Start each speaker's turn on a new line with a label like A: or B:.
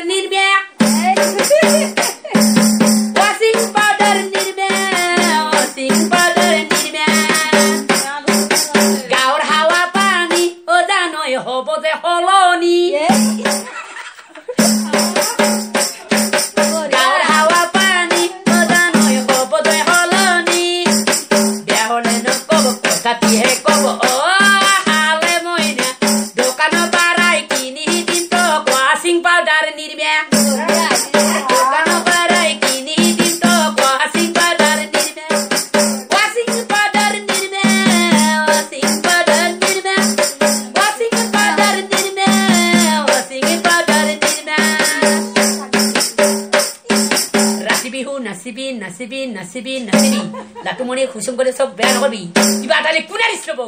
A: निर्म्या washing powder निर्म्या washing powder निर्म्या গাঁৱৰ হাৱা পানী জানৈ হ'ব যে সলনি গাঁৱৰ হাৱা পানী জানৈ হ'ব যে সলনি বেয়া হ'লে নক'ব কথাটিহে ক'ব হালে মইনা দোকানৰ পৰাই কিনি দিম তোক ৱাশ্বিং পাউডাৰ নিৰ্ম্যা দোকানৰ পৰাই কিনি দিম তোক ৱাশ্বিং পাউডাৰ নিৰ্ম্যা ৱাশ্বিং পাউডাৰ নিৰ্ম্যা ৱাশ্বিং পাউডাৰ নিৰ্ম্যা ৱাশ্বিং পাউডাৰ নিৰ্ম্যা ৱাশ্বিং পাউডাৰ নিৰ্ম্যা ৰাতি বিহু নাচিবি নাচিবি নাচিবি নাচিবি লাটুমণি খুচুং কৰি চব বেয়া নকৰিবি কিবা এটা কোনে দিছ ল'ব